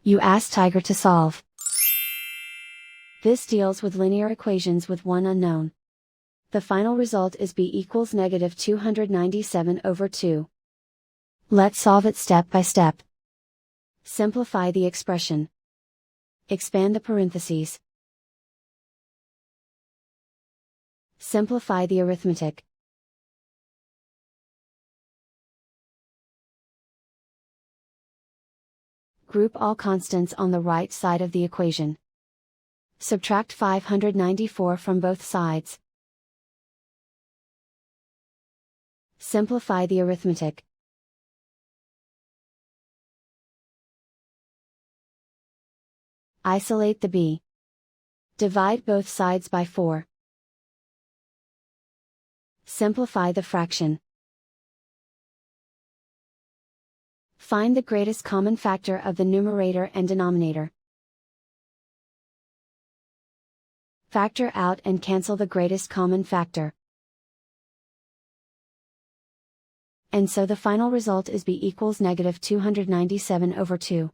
You ask Tiger to solve. This deals with linear equations with one unknown. The final result is b equals negative 297 over 2. Let's solve it step by step. Simplify the expression. Expand the parentheses. Simplify the arithmetic. Group all constants on the right side of the equation. Subtract 594 from both sides. Simplify the arithmetic. Isolate the b. Divide both sides by 4. Simplify the fraction. Find the greatest common factor of the numerator and denominator. Factor out and cancel the greatest common factor. And so the final result is b equals negative 297 over 2.